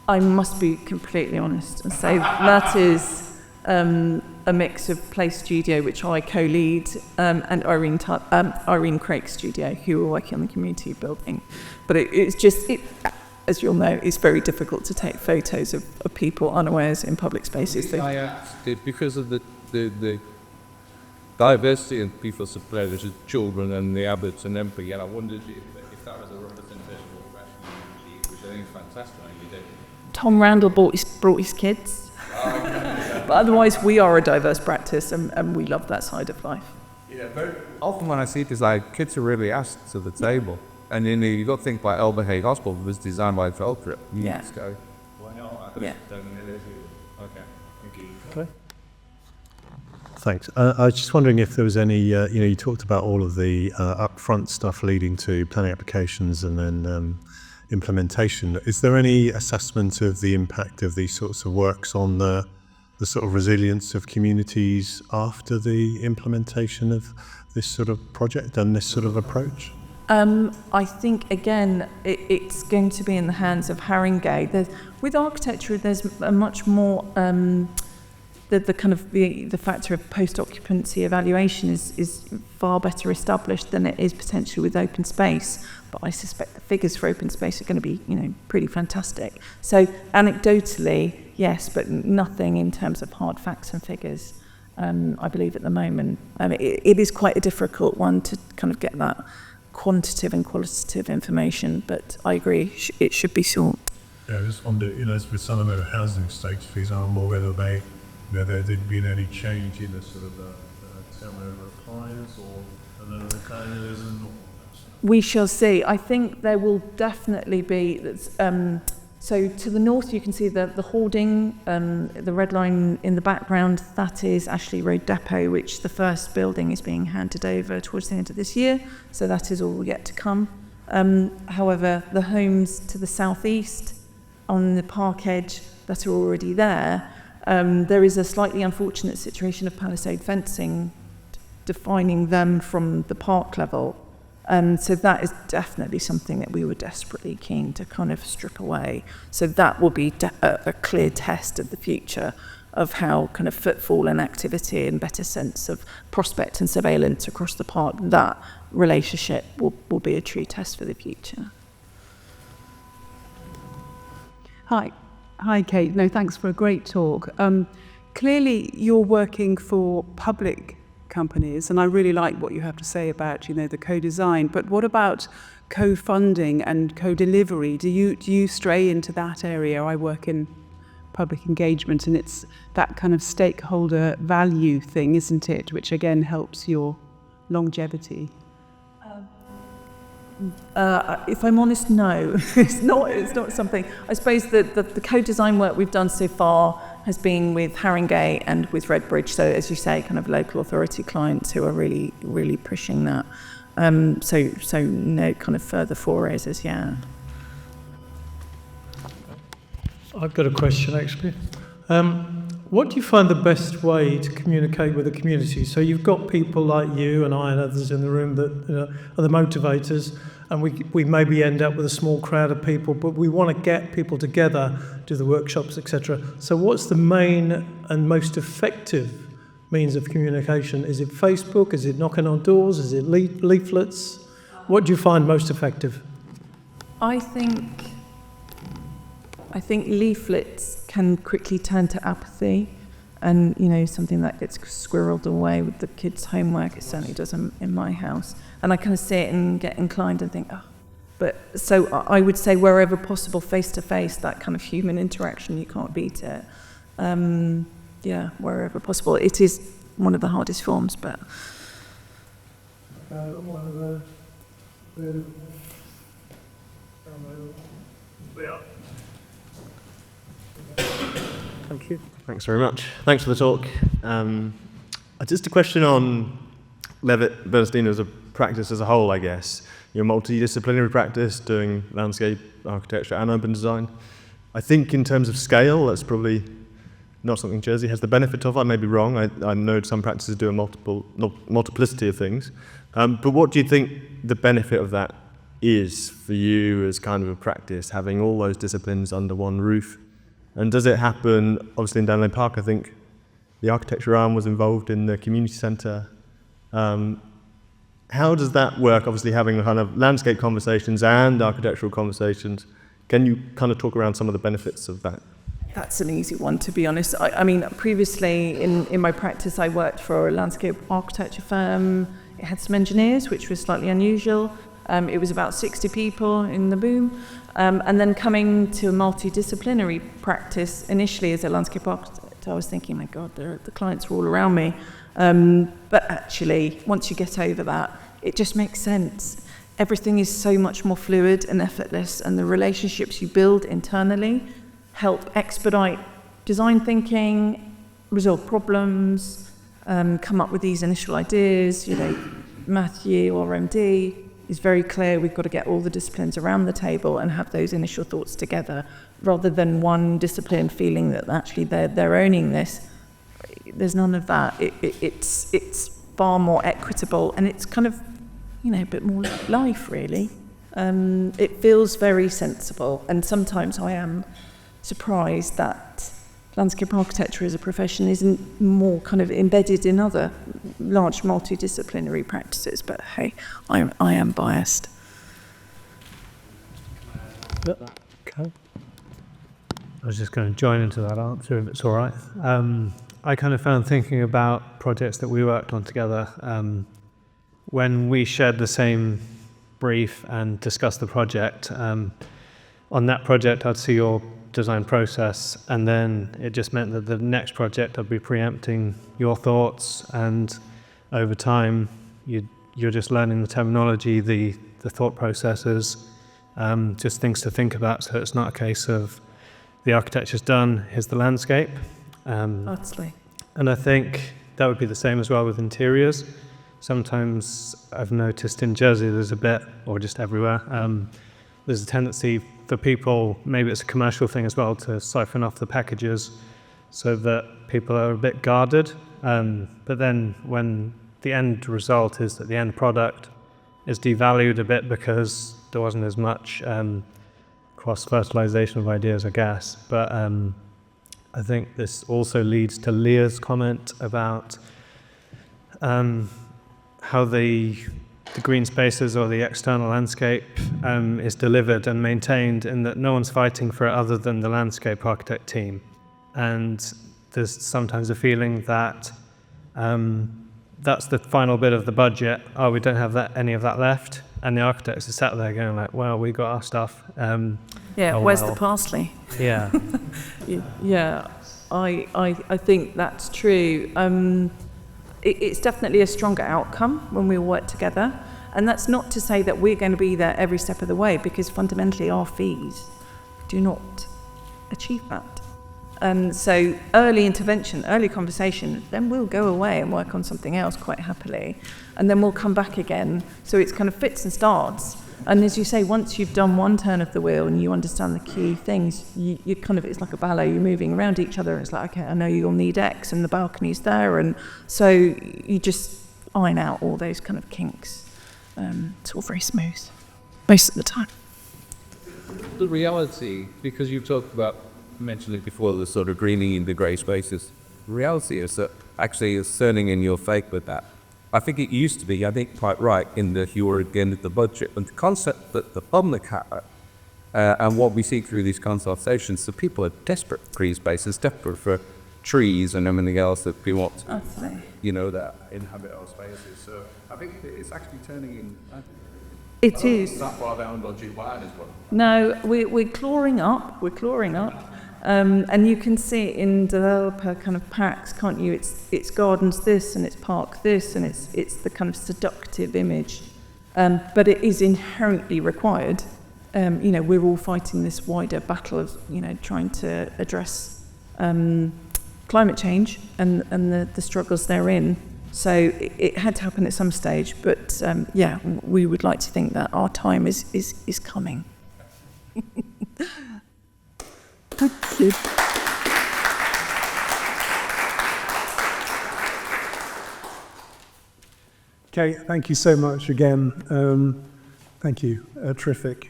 I must be completely honest and say that is a mix of Play Studio, which I co-lead, and Irene Craig's studio, who are working on the community building. But it's just, as you'll know, it's very difficult to take photos of people unawares in public spaces. I asked it because of the diversity of people's pleasures, the children and the abbots and MP, and I wondered if that was a representation of what you believe, which I think is fantastic. You did. Tom Randall brought his kids. But otherwise, we are a diverse practice, and we love that side of life. Yeah, very often when I see it, it's like kids are really asked to the table. And then you got to think about Elba Hay Hospital, it was designed by Veltrip. You just go, wow, I don't know this. Okay, thank you. Okay. Thanks. I was just wondering if there was any, you talked about all of the upfront stuff leading to planning applications and then implementation. Is there any assessment of the impact of these sorts of works on the sort of resilience of communities after the implementation of this sort of project and this sort of approach? I think, again, it's going to be in the hands of Haringey. With architecture, there's a much more, the factor of post-occupancy evaluation is far better established than it is potentially with open space. But I suspect the figures for open space are going to be, pretty fantastic. So anecdotally, yes, but nothing in terms of hard facts and figures, I believe, at the moment. It is quite a difficult one to kind of get that quantitative and qualitative information, but I agree, it should be sought. Yeah, I just wonder, with some of the housing estates, for example, whether there had been any change in the sort of turnover of clients or the colonialism. We shall see. I think there will definitely be. So to the north, you can see the hoarding, the red line in the background. That is Ashley Road Depot, which the first building is being handed over towards the end of this year. So that is all yet to come. However, the homes to the southeast, on the park edge, that are already there, there is a slightly unfortunate situation of palisade fencing defining them from the park level. So that is definitely something that we were desperately keen to kind of strip away. So that will be a clear test of the future of how kind of footfall and activity and better sense of prospect and surveillance across the park, that relationship will be a true test for the future. Hi, Kate. No, thanks for a great talk. Clearly, you're working for public companies, and I really like what you have to say about, the co-design. But what about co-funding and co-delivery? Do you stray into that area? I work in public engagement, and it's that kind of stakeholder value thing, isn't it? Which again helps your longevity. If I'm honest, no, it's not something. I suppose the co-design work we've done so far has been with Haringey and with Redbridge. So as you say, kind of local authority clients who are really, really pushing that. So no kind of further forays as yet. I've got a question actually. What do you find the best way to communicate with the community? So you've got people like you and I and others in the room that are the motivators, and we maybe end up with a small crowd of people, but we want to get people together, do the workshops, etc. So what's the main and most effective means of communication? Is it Facebook? Is it knocking on doors? Is it leaflets? What do you find most effective? I think leaflets can quickly turn to apathy, and something that gets squirreled away with the kids' homework. It certainly doesn't in my house, and I kind of see it and get inclined and think, But so I would say wherever possible, face to face, that kind of human interaction, you can't beat it. Wherever possible. It is one of the hardest forms, but. Thank you. Thanks very much. Thanks for the talk. Just a question on Levitt Bernstein as a practice as a whole, I guess. You're a multidisciplinary practice doing landscape architecture and urban design. I think in terms of scale, that's probably not something Jersey has the benefit of. I may be wrong. I know some practices do a multiplicity of things. But what do you think the benefit of that is for you as kind of a practice, having all those disciplines under one roof? And does it happen, obviously in Danley Park, I think the architecture arm was involved in the community centre. How does that work, obviously having kind of landscape conversations and architectural conversations? Can you kind of talk around some of the benefits of that? That's an easy one, to be honest. I mean, previously in my practice, I worked for a landscape architecture firm. It had some engineers, which was slightly unusual. It was about 60 people in the boom. And then coming to a multidisciplinary practice, initially as a landscape architect, I was thinking, my God, the clients are all around me. But actually, once you get over that, it just makes sense. Everything is so much more fluid and effortless, and the relationships you build internally help expedite design thinking, resolve problems, come up with these initial ideas. You know, Matthew, or MD, is very clear we've got to get all the disciplines around the table and have those initial thoughts together, rather than one discipline feeling that actually they're owning this. There's none of that. It's far more equitable, and it's kind of, you know, a bit more life, really. It feels very sensible, and sometimes I am surprised that landscape architecture as a profession isn't more kind of embedded in other large multidisciplinary practices, but hey, I am biased. Okay. I was just going to join into that answer, if it's all right. I kind of found thinking about projects that we worked on together, when we shared the same brief and discussed the project. On that project, I'd see your design process, and then it just meant that the next project I'd be preempting your thoughts, and over time you're just learning the terminology, the thought processes, just things to think about, so it's not a case of the architecture's done, here's the landscape. Absolutely. And I think that would be the same as well with interiors. Sometimes I've noticed in Jersey there's a bit, or just everywhere, there's a tendency for people, maybe it's a commercial thing as well, to siphon off the packages so that people are a bit guarded. But then when the end result is that the end product is devalued a bit because there wasn't as much cross-fertilization of ideas, I guess. But I think this also leads to Leah's comment about how the green spaces or the external landscape is delivered and maintained, in that no one's fighting for it other than the landscape architect team. And there's sometimes a feeling that that's the final bit of the budget. Oh, we don't have any of that left. And the architects are sat there going like, well, we got our stuff. Where's the parsley? Yeah. Yeah, I think that's true. It's definitely a stronger outcome when we work together. And that's not to say that we're going to be there every step of the way, because fundamentally our fees do not achieve that. So early intervention, early conversation, then we'll go away and work on something else quite happily. And then we'll come back again. So it's kind of fits and starts. And as you say, once you've done one turn of the wheel and you understand the key things, you kind of, it's like a ballet, you're moving around each other. It's like, okay, I know you'll need X and the balcony's there. And so you just iron out all those kind of kinks. It's all very smooth, most of the time. The reality, because you've talked about, mentioned it before, the sort of greening in the grey spaces. The reality is that actually is turning in your fake with that. I think it used to be, I think quite right, in that you were again at the budget, and the concept that the public had, and what we see through these consultations, the people are desperate for green spaces, desperate for trees and everything else that we want, that inhabit our spaces. So I think it's actually turning in. It is. That far down dodgy line as well. No, we're clawing up. And you can see it in developer kind of packs, can't you? It's gardens this and it's park this, and it's the kind of seductive image. But it is inherently required. We're all fighting this wider battle of, trying to address climate change and the struggles therein. So it had to happen at some stage, but we would like to think that our time is coming. Thank you. Kate, thank you so much again. Thank you. Terrific.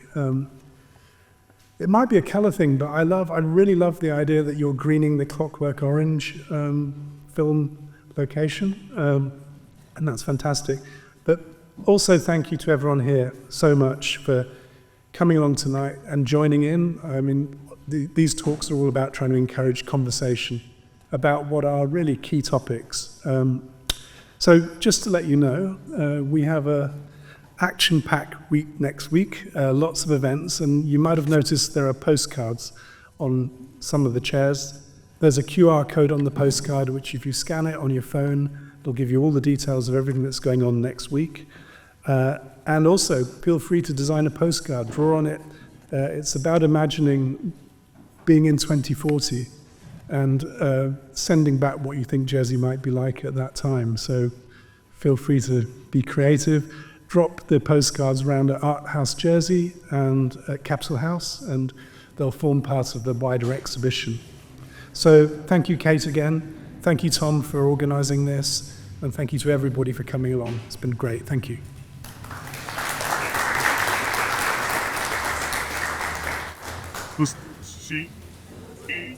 It might be a colour thing, but I really love the idea that you're greening the Clockwork Orange film location, and that's fantastic. But also thank you to everyone here so much for coming along tonight and joining in. I mean, these talks are all about trying to encourage conversation about what are really key topics. So just to let you know, we have a action-packed week next week, lots of events, and you might have noticed there are postcards on some of the chairs. There's a QR code on the postcard, which if you scan it on your phone, it'll give you all the details of everything that's going on next week. And also, feel free to design a postcard, draw on it. It's about imagining being in 2040 and sending back what you think Jersey might be like at that time. So feel free to be creative. Drop the postcards around at Art House Jersey and at Capsule House, and they'll form part of the wider exhibition. So thank you, Kate, again. Thank you, Tom, for organising this, and thank you to everybody for coming along. It's been great. Thank you. See.